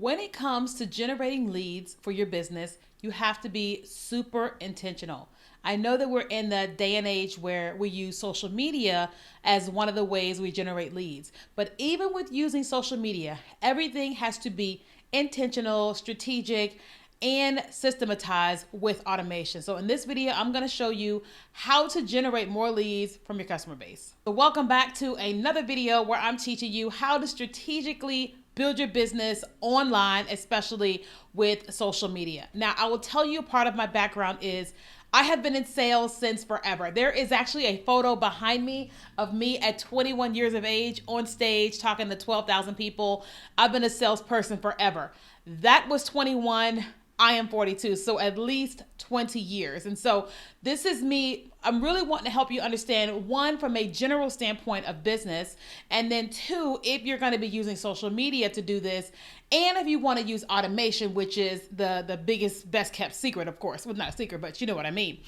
When it comes to generating leads for your business, you have to be super intentional. I know that we're in the day and age where we use social media as one of the ways we generate leads. But even with using social media, everything has to be intentional, strategic, and systematized with automation. So in this video, I'm going to show you how to generate more leads from your customer base. So welcome back to another video where I'm teaching you how to strategically build your business online, especially with social media. Now, I will tell you, part of my background is I have been in sales since forever. There is actually a photo behind me of me at 21 years of age on stage talking to 12,000 people. I've been a salesperson forever. That was 21. I am 42, so at least 20 years. And so this is me. I'm really wanting to help you understand, one, from a general standpoint of business, and then two, if you're going to be using social media to do this, and if you want to use automation, which is the biggest, best kept secret, of course. Well, not a secret, but you know what I mean.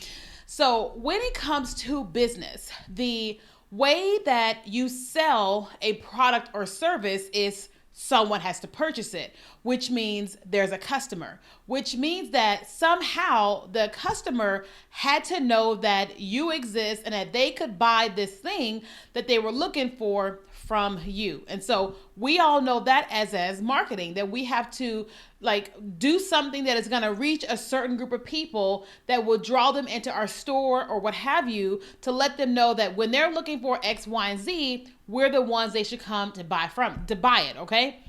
So when it comes to business, the way that you sell a product or service is someone has to purchase it, which means there's a customer, which means that somehow the customer had to know that you exist and that they could buy this thing that they were looking for from you. And so we all know that as marketing, that we have to do something that is going to reach a certain group of people that will draw them into our store or what have you, to let them know that when they're looking for X, Y, and Z, we're the ones they should come to buy it. Okay.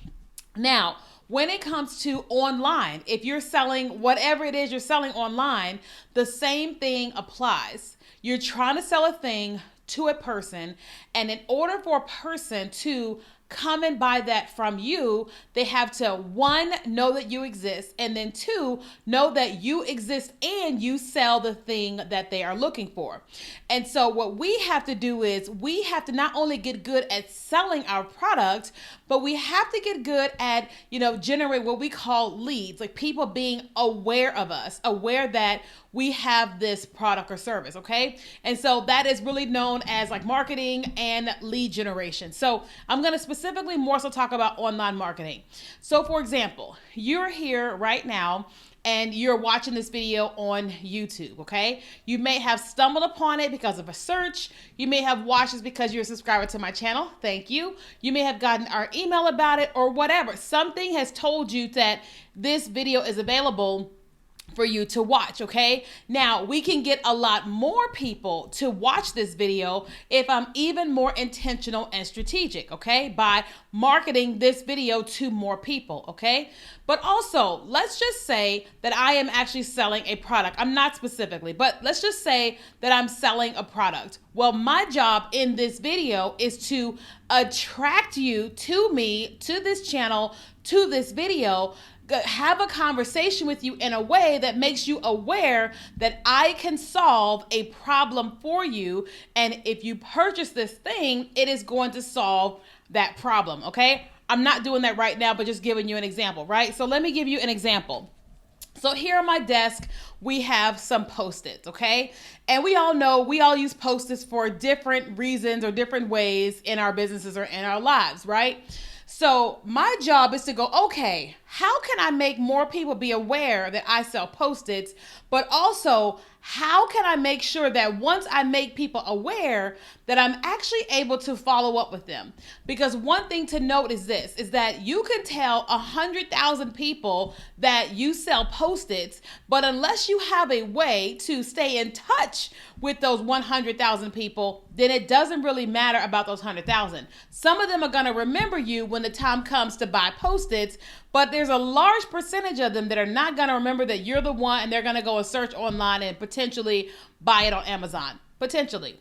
Now, when it comes to online, if you're selling whatever it is you're selling online, the same thing applies. You're trying to sell a thing to a person, and in order for a person to come and buy that from you, they have to, one, know that you exist, and then two, know that you exist and you sell the thing that they are looking for. And so what we have to do is we have to not only get good at selling our product, but we have to get good at, generate what we call leads, like people being aware of us, aware that we have this product or service, okay? And so that is really known as like marketing and lead generation. So I'm going to specifically more so talk about online marketing. So for example, you're here right now and you're watching this video on YouTube, okay? You may have stumbled upon it because of a search. You may have watched this because you're a subscriber to my channel. Thank you. You may have gotten our email about it or whatever. Something has told you that this video is available for you to watch, okay? Now, we can get a lot more people to watch this video if I'm even more intentional and strategic, okay? By marketing this video to more people, okay? But also, let's just say that I am actually selling a product. I'm not specifically, but let's just say that I'm selling a product. Well, my job in this video is to attract you to me, to this channel, to this video, have a conversation with you in a way that makes you aware that I can solve a problem for you. And if you purchase this thing, it is going to solve that problem, okay? I'm not doing that right now, but just giving you an example, right? So let me give you an example. So here on my desk, we have some Post-its, okay? And we all know we all use Post-its for different reasons or different ways in our businesses or in our lives, right? So my job is to go, okay, how can I make more people be aware that I sell Post-its, but also how can I make sure that once I make people aware that I'm actually able to follow up with them? Because one thing to note is this, is that you can tell 100,000 people that you sell Post-its, but unless you have a way to stay in touch with those 100,000 people, then it doesn't really matter about those 100,000. Some of them are going to remember you when the time comes to buy Post-its, but there's a large percentage of them that are not going to remember that you're the one, and they're going to go and search online and potentially buy it on Amazon. Potentially.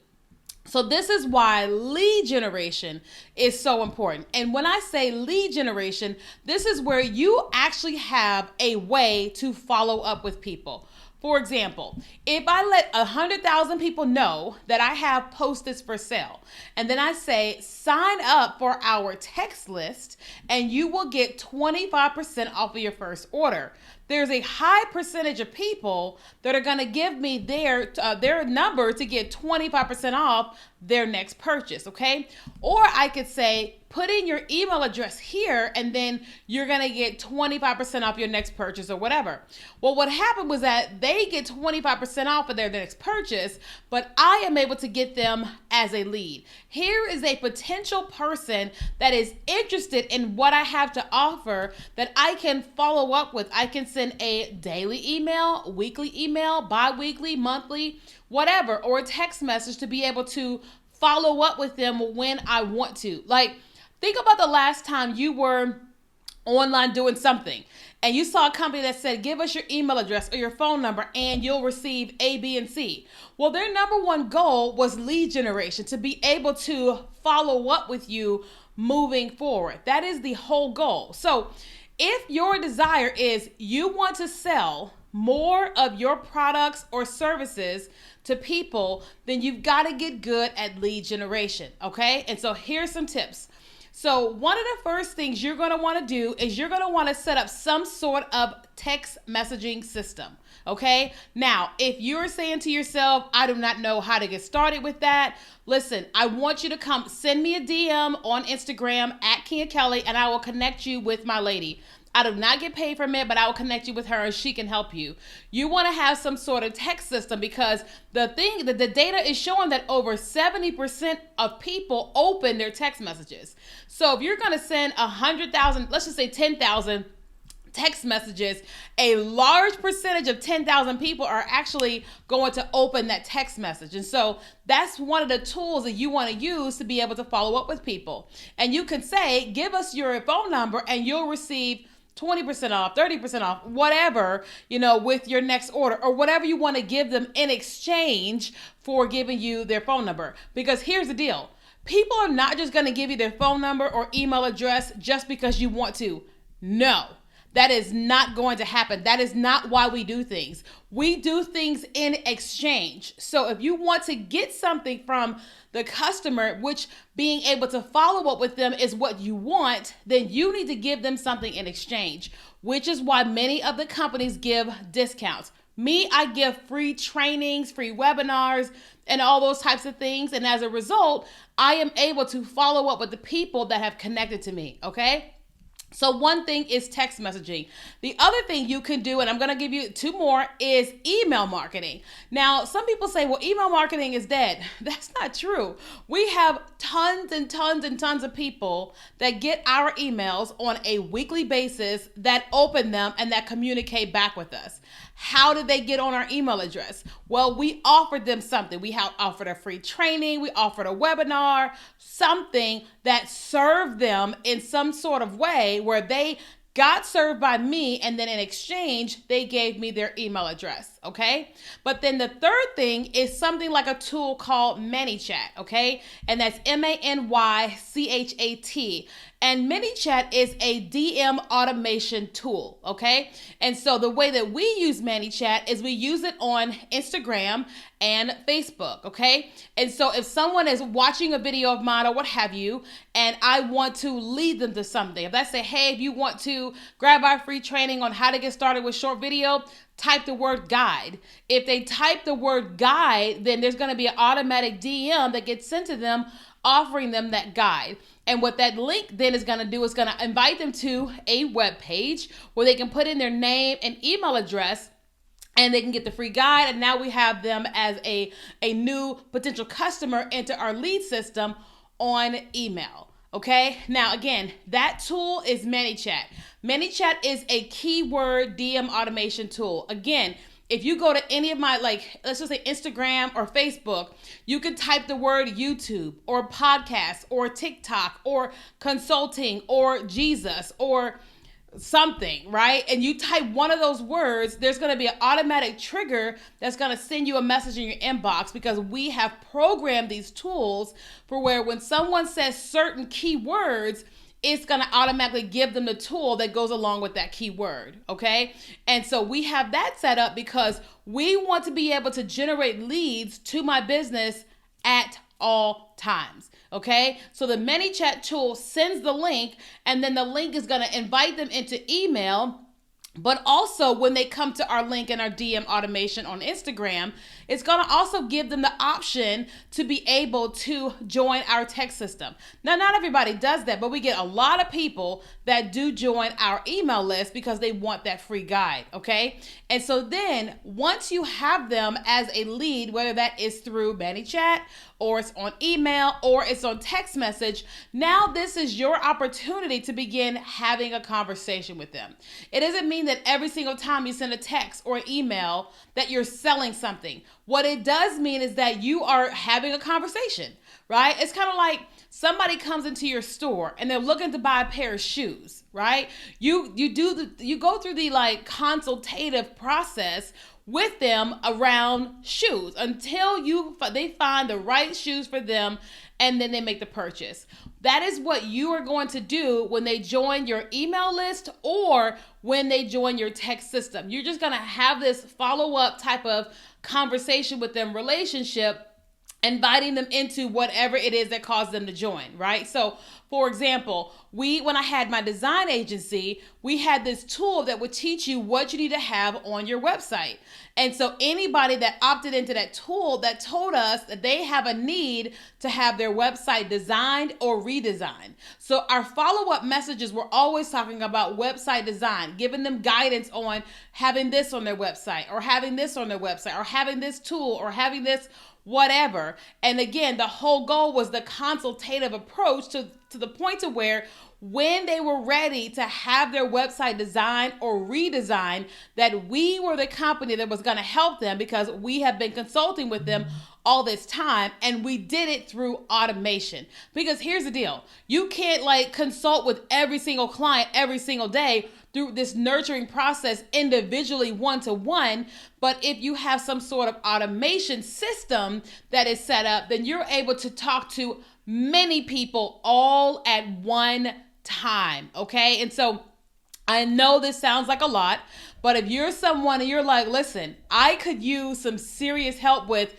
So this is why lead generation is so important. And when I say lead generation, this is where you actually have a way to follow up with people. For example, if I let 100,000 people know that I have Post-its for sale, and then I say, sign up for our text list and you will get 25% off of your first order. There's a high percentage of people that are going to give me their number to get 25% off their next purchase, okay? Or I could say, put in your email address here and then you're going to get 25% off your next purchase or whatever. Well, what happened was that they get 25% off of their next purchase, but I am able to get them as a lead. Here is a potential person that is interested in what I have to offer that I can follow up with. I can send a daily email, weekly email, bi-weekly, monthly, whatever, or a text message to be able to follow up with them when I want to. Like, think about the last time you were online doing something and you saw a company that said, give us your email address or your phone number and you'll receive A, B, and C. Well, their number one goal was lead generation, to be able to follow up with you moving forward. That is the whole goal. So if your desire is you want to sell more of your products or services to people, then you've got to get good at lead generation, okay? And so here's some tips. So one of the first things you're going to want to do is you're going to want to set up some sort of text messaging system, okay? Now, if you're saying to yourself, I do not know how to get started with that, listen, I want you to come send me a DM on Instagram at Kenya Kelly and I will connect you with my lady. I do not get paid from it, but I will connect you with her and she can help you. You want to have some sort of text system because the data is showing that over 70% of people open their text messages. So if you're going to send 100,000, let's just say 10,000 text messages, a large percentage of 10,000 people are actually going to open that text message. And so that's one of the tools that you want to use to be able to follow up with people. And you can say, give us your phone number and you'll receive 20% off, 30% off, whatever, with your next order or whatever you want to give them in exchange for giving you their phone number. Because here's the deal. People are not just going to give you their phone number or email address just because you want to. No. That is not going to happen. That is not why we do things. We do things in exchange. So if you want to get something from the customer, which being able to follow up with them is what you want, then you need to give them something in exchange, which is why many of the companies give discounts. Me, I give free trainings, free webinars, and all those types of things. And as a result, I am able to follow up with the people that have connected to me, okay? So one thing is text messaging. The other thing you can do, and I'm going to give you two more, is email marketing. Now, some people say, well, email marketing is dead. That's not true. We have tons and tons and tons of people that get our emails on a weekly basis, that open them and that communicate back with us. How did they get on our email address? Well, we offered them something. We have offered a free training. We offered a webinar, something that served them in some sort of way where they got served by me, and then in exchange, they gave me their email address, okay? But then the third thing is something like a tool called ManyChat, okay? And that's ManyChat. And ManyChat is a DM automation tool, okay? And so the way that we use ManyChat is we use it on Instagram and Facebook, okay? And so if someone is watching a video of mine or what have you, and I want to lead them to something, if I say, hey, if you want to grab our free training on how to get started with short video, type the word guide. If they type the word guide, then there's going to be an automatic DM that gets sent to them offering them that guide. And what that link then is going to do is going to invite them to a web page where they can put in their name and email address and they can get the free guide. And now we have them as a new potential customer into our lead system on email. Okay. Now, again, that tool is ManyChat. ManyChat is a keyword DM automation tool. Again, if you go to any of my, let's just say Instagram or Facebook, you can type the word YouTube or podcast or TikTok or consulting or Jesus or something, right? And you type one of those words, there's going to be an automatic trigger that's going to send you a message in your inbox, because we have programmed these tools for where when someone says certain keywords, it's going to automatically give them the tool that goes along with that keyword, okay? And so we have that set up because we want to be able to generate leads to my business at all times, okay? So the ManyChat tool sends the link, and then the link is going to invite them into email. But also when they come to our link in our DM automation on Instagram, It's going to also give them the option to be able to join our text system. Now, not everybody does that, but we get a lot of people that do join our email list because they want that free guide, okay? And so then once you have them as a lead, whether that is through ManyChat or it's on email or it's on text message, now this is your opportunity to begin having a conversation with them. It doesn't mean that every single time you send a text or an email that you're selling something. What it does mean is that you are having a conversation, right? It's kind of like somebody comes into your store and they're looking to buy a pair of shoes, right? You go through the like consultative process with them around shoes until they find the right shoes for them, and then they make the purchase. That is what you are going to do when they join your email list or when they join your text system. You're just going to have this follow-up type of conversation with them, relationship, inviting them into whatever it is that caused them to join, right? So, for example, when I had my design agency, we had this tool that would teach you what you need to have on your website. And so anybody that opted into that tool that told us that they have a need to have their website designed or redesigned. So our follow-up messages were always talking about website design, giving them guidance on having this on their website or having this on their website or having this tool or having this whatever. And again, the whole goal was the consultative approach to the point to where when they were ready to have their website designed or redesigned, that we were the company that was going to help them because we have been consulting with them all this time, and we did it through automation. Because here's the deal. You can't like consult with every single client every single day through this nurturing process individually one-to-one. But if you have some sort of automation system that is set up, then you're able to talk to many people all at one time, okay? And so I know this sounds like a lot, but if you're someone and you're like, listen, I could use some serious help with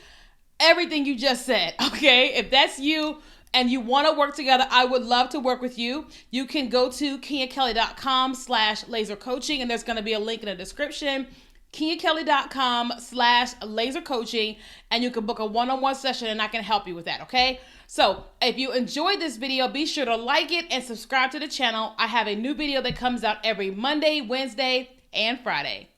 everything you just said, okay? If that's you and you want to work together, I would love to work with you. You can go to KenyaKelly.com/laser coaching, and there's going to be a link in the description. KenyaKelly.com/laser coaching, and you can book a one-on-one session and I can help you with that, okay? So if you enjoyed this video, be sure to like it and subscribe to the channel. I have a new video that comes out every Monday, Wednesday, and Friday.